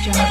Jungle.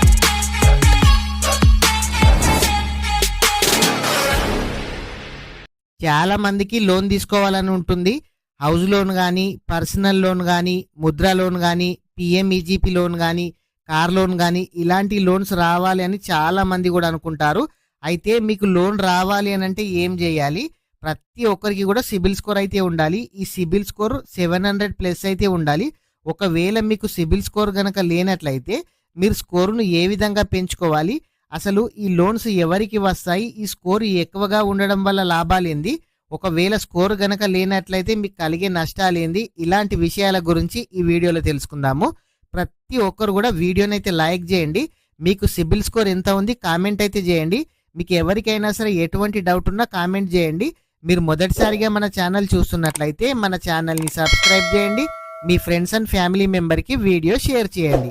చాలా మందికి loan తీసుకోవాలని ఉంటుంది. హౌస్ లోన్ గానీ, పర్సనల్ లోన్ గానీ, ముద్రా లోన్ గానీ, పీఎంఈజీపీ లోన్ గానీ, కార్ లోన్ గానీ ఇలాంటి లోన్స్ రావాలి అని చాలా మంది కూడా అనుకుంటారు. అయితే మీకు లోన్ రావాలి అని అంటే ఏం చేయాలి? ప్రతి ఒక్కరికి కూడా సిబిల్ స్కోర్ అయితే ఉండాలి. ఈ సిబిల్ స్కోర్ 700 ప్లస్ అయితే ఉండాలి. ఒకవేళ మీకు సిబిల్ స్కోర్ గనక లేనట్లయితే మీరు స్కోరును ఏ విధంగా పెంచుకోవాలి, అసలు ఈ లోన్స్ ఎవరికి వస్తాయి, ఈ స్కోర్ ఎక్కువగా ఉండడం వల్ల లాభాలేంది, ఒకవేళ స్కోర్ గనక లేనట్లయితే మీకు కలిగే నష్టాలేంది, ఇలాంటి విషయాల గురించి ఈ వీడియోలో తెలుసుకుందాము. ప్రతి ఒక్కరు కూడా వీడియోని అయితే లైక్ చేయండి. మీకు సిబిల్ స్కోర్ ఎంత ఉంది కామెంట్ అయితే చేయండి. మీకు ఎవరికైనా సరే ఎటువంటి డౌట్ ఉన్నా కామెంట్ చేయండి. మీరు మొదటిసారిగా మన ఛానల్ చూస్తున్నట్లయితే మన ఛానల్ని సబ్స్క్రైబ్ చేయండి. మీ ఫ్రెండ్స్ అండ్ ఫ్యామిలీ మెంబర్కి వీడియో షేర్ చేయండి.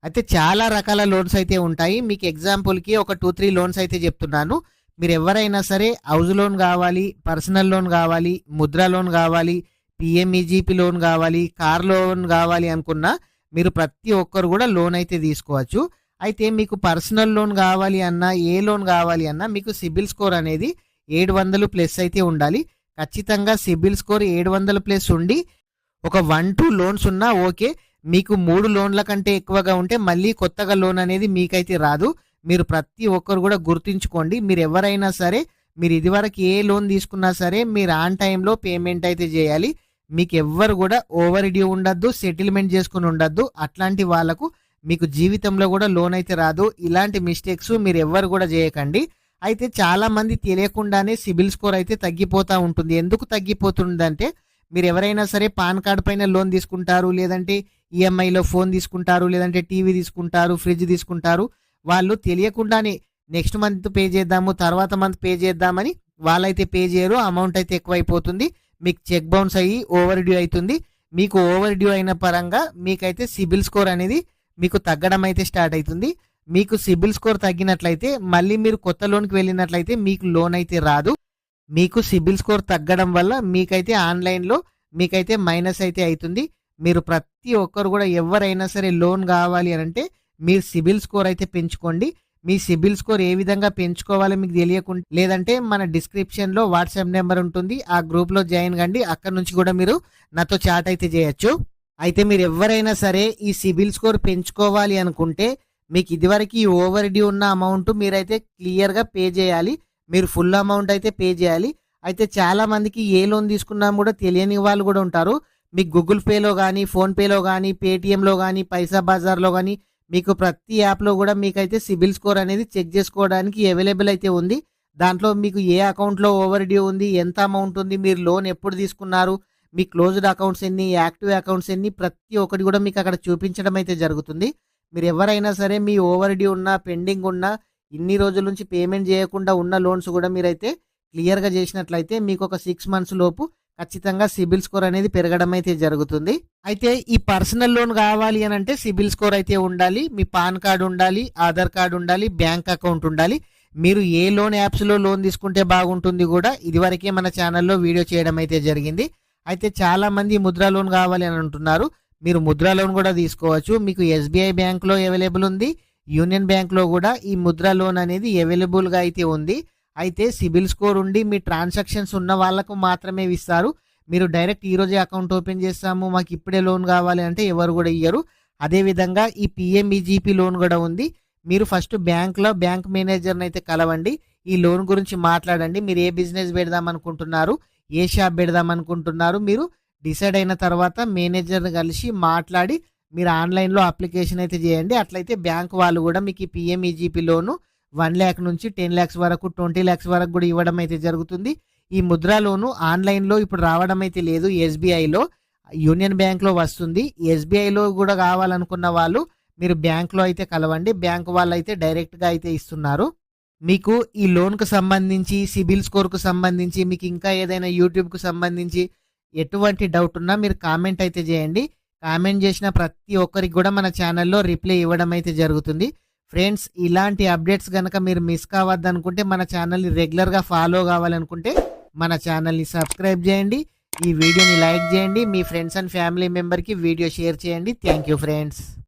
అయితే చాలా రకాల లోన్స్ అయితే ఉంటాయి. మీకు ఎగ్జాంపుల్కి ఒక 2-3 లోన్స్ అయితే చెప్తున్నాను. మీరు ఎవరైనా సరే హౌస్ లోన్ కావాలి, పర్సనల్ లోన్ కావాలి, ముద్రా లోన్ కావాలి, పిఎంఈజీపీ లోన్ కావాలి, కార్ లోన్ కావాలి అనుకున్నా మీరు ప్రతి ఒక్కరు కూడా లోన్ అయితే తీసుకోవచ్చు. అయితే మీకు పర్సనల్ లోన్ కావాలి అన్నా, ఏ లోన్ కావాలి అన్నా మీకు సిబిల్ స్కోర్ అనేది 700 ప్లస్ అయితే ఉండాలి. ఖచ్చితంగా సిబిల్ స్కోర్ 700 ప్లస్ ఉండి ఒక 1-2 లోన్స్ ఉన్నా ఓకే. మీకు 3 లోన్ల కంటే ఎక్కువగా ఉంటే మళ్ళీ కొత్తగా లోన్ అనేది మీకైతే రాదు. మీరు ప్రతి ఒక్కరు కూడా గుర్తుంచుకోండి. మీరు ఎవరైనా సరే మీరు ఇదివరకు ఏ లోన్ తీసుకున్నా సరే మీరు ఆన్ టైంలో పేమెంట్ అయితే చేయాలి. మీకు ఎవ్వరు కూడా ఓవర్ డ్యూ ఉండద్దు, సెటిల్మెంట్ చేసుకుని ఉండద్దు. అట్లాంటి వాళ్ళకు మీకు జీవితంలో కూడా లోన్ అయితే రాదు. ఇలాంటి మిస్టేక్స్ మీరు ఎవ్వరు కూడా చేయకండి. అయితే చాలా మంది తెలియకుండానే సిబిల్ స్కోర్ అయితే తగ్గిపోతూ ఉంటుంది. ఎందుకు తగ్గిపోతుందంటే మీరు ఎవరైనా సరే పాన్ కార్డ్ పైన లోన్ తీసుకుంటారు, లేదంటే ఈఎంఐలో ఫోన్ తీసుకుంటారు, లేదంటే టీవీ తీసుకుంటారు, ఫ్రిడ్జ్ తీసుకుంటారు. వాళ్ళు తెలియకుండానే నెక్స్ట్ మంత్ పే చేద్దాము, తర్వాత మంత్ పే చేద్దామని వాళ్ళైతే పే చేయరు. అమౌంట్ అయితే ఎక్కువైపోతుంది. మీకు చెక్ బౌన్స్ అయ్యి ఓవర్ డ్యూ అవుతుంది. మీకు ఓవర్ డ్యూ అయిన పరంగా మీకైతే సిబిల్ స్కోర్ అనేది మీకు తగ్గడం అయితే స్టార్ట్ అవుతుంది. మీకు సిబిల్ స్కోర్ తగ్గినట్లయితే మళ్ళీ మీరు కొత్త లోన్కి వెళ్ళినట్లయితే మీకు లోన్ అయితే రాదు. మీకు సిబిల్ స్కోర్ తగ్గడం వల్ల మీకైతే ఆన్లైన్లో మీకైతే మైనస్ అయితే అవుతుంది. మీరు ప్రతి ఒక్కరు కూడా ఎవరైనా సరే లోన్ కావాలి అని అంటే మీరు సిబిల్ స్కోర్ అయితే పెంచుకోండి. మీ సిబిల్ స్కోర్ ఏ విధంగా పెంచుకోవాలో మీకు తెలియకుండా లేదంటే మన డిస్క్రిప్షన్లో వాట్సాప్ నెంబర్ ఉంటుంది, ఆ గ్రూప్లో జాయిన్ కండి. అక్కడ నుంచి కూడా మీరు నాతో చాట్ అయితే చేయొచ్చు. అయితే మీరు ఎవరైనా సరే ఈ సిబిల్ స్కోర్ పెంచుకోవాలి అనుకుంటే మీకు ఇదివరకు ఈ ఓవర్ డ్యూ ఉన్న అమౌంట్ మీరైతే క్లియర్గా పే చేయాలి. మీరు ఫుల్ అమౌంట్ అయితే పే చేయాలి. అయితే చాలా మందికి ఏ లోన్ తీసుకున్నా కూడా తెలియని వాళ్ళు కూడా ఉంటారు. మీకు గూగుల్ పేలో కానీ, ఫోన్పేలో కానీ, పేటిఎంలో కానీ, పైసా బజార్లో కానీ మీకు ప్రతి యాప్లో కూడా మీకైతే సిబిల్ స్కోర్ అనేది చెక్ చేసుకోవడానికి అవైలబుల్ అయితే ఉంది. దాంట్లో మీకు ఏ అకౌంట్లో ఓవర్ డ్యూ ఉంది, ఎంత అమౌంట్ ఉంది, మీరు లోన్ ఎప్పుడు తీసుకున్నారు, మీ క్లోజ్డ్ అకౌంట్స్ ఎన్ని, యాక్టివ్ అకౌంట్స్ ఎన్ని, ప్రతి ఒక్కటి కూడా మీకు అక్కడ చూపించడం అయితే జరుగుతుంది. మీరు ఎవరైనా సరే మీ ఓవర్ డ్యూ ఉన్నా, పెండింగ్ ఉన్నా, ఇన్ని రోజుల నుంచి పేమెంట్ చేయకుండా ఉన్న లోన్స్ కూడా మీరైతే క్లియర్గా చేసినట్లయితే మీకు ఒక 6 months లోపు ఖచ్చితంగా సిబిల్ స్కోర్ అనేది పెరగడం అయితే జరుగుతుంది. అయితే ఈ పర్సనల్ లోన్ కావాలి అని అంటే సిబిల్ స్కోర్ అయితే ఉండాలి. మీ పాన్ కార్డు ఉండాలి, ఆధార్ కార్డు ఉండాలి, బ్యాంక్ అకౌంట్ ఉండాలి. మీరు ఏ లోన్ యాప్స్లో లోన్ తీసుకుంటే బాగుంటుంది కూడా ఇదివరకే మన ఛానల్లో వీడియో చేయడం అయితే జరిగింది. అయితే చాలా మంది ముద్రా లోన్ కావాలి అని అంటున్నారు. మీరు ముద్రా లోన్ కూడా తీసుకోవచ్చు. మీకు ఎస్బీఐ బ్యాంక్లో అవైలబుల్ ఉంది, యూనియన్ బ్యాంక్లో కూడా ఈ ముద్రా లోన్ అనేది అవైలబుల్గా అయితే ఉంది. అయితే సిబిల్ స్కోర్ ఉండి మీ ట్రాన్సాక్షన్స్ ఉన్న వాళ్ళకు మాత్రమే ఇస్తారు. మీరు డైరెక్ట్ ఈరోజే అకౌంట్ ఓపెన్ చేస్తాము, మాకు ఇప్పుడే లోన్ కావాలి అంటే ఎవరు కూడా ఇయ్యరు. అదేవిధంగా ఈ పిఎంఈజీపీ లోన్ కూడా ఉంది. మీరు ఫస్ట్ బ్యాంక్ మేనేజర్ని అయితే కలవండి. ఈ లోన్ గురించి మాట్లాడండి. మీరు ఏ బిజినెస్ పెడదాం అనుకుంటున్నారు, ఏ షాప్ పెడదాం అనుకుంటున్నారు, మీరు డిసైడ్ అయిన తర్వాత మేనేజర్ని కలిసి మాట్లాడి మీరు ఆన్లైన్లో అప్లికేషన్ అయితే చేయండి. అట్లయితే బ్యాంక్ వాళ్ళు కూడా మీకు ఈ పిఎంఈజీపీ లోను 1 lakh నుంచి 10 lakhs వరకు, 20 lakhs వరకు కూడా ఇవ్వడం అయితే జరుగుతుంది. ఈ ముద్రా లోను ఆన్లైన్లో ఇప్పుడు రావడం అయితే లేదు. ఎస్బీఐలో, యూనియన్ బ్యాంక్లో వస్తుంది. ఎస్బీఐలో కూడా కావాలనుకున్న వాళ్ళు మీరు బ్యాంక్లో అయితే కలవండి. బ్యాంక్ వాళ్ళు అయితే డైరెక్ట్గా అయితే ఇస్తున్నారు. మీకు ఈ లోన్కు సంబంధించి, సిబిల్ స్కోర్కు సంబంధించి, మీకు ఇంకా ఏదైనా యూట్యూబ్కు సంబంధించి ఎటువంటి డౌట్ ఉన్నా మీరు కామెంట్ అయితే చేయండి. కామెంట్ చేసిన ప్రతి ఒక్కరికి కూడా మన ఛానల్లో రిప్లై ఇవ్వడం అయితే జరుగుతుంది. ఫ్రెండ్స్, ఇలాంటి అప్డేట్స్ కనుక మీరు మిస్ కావద్దనుకుంటే, మన ఛానల్ని రెగ్యులర్గా ఫాలో కావాలనుకుంటే మన ఛానల్ని సబ్స్క్రైబ్ చేయండి. ఈ వీడియోని లైక్ చేయండి. మీ ఫ్రెండ్స్ అండ్ ఫ్యామిలీ మెంబర్కి వీడియో షేర్ చేయండి. Thank you friends.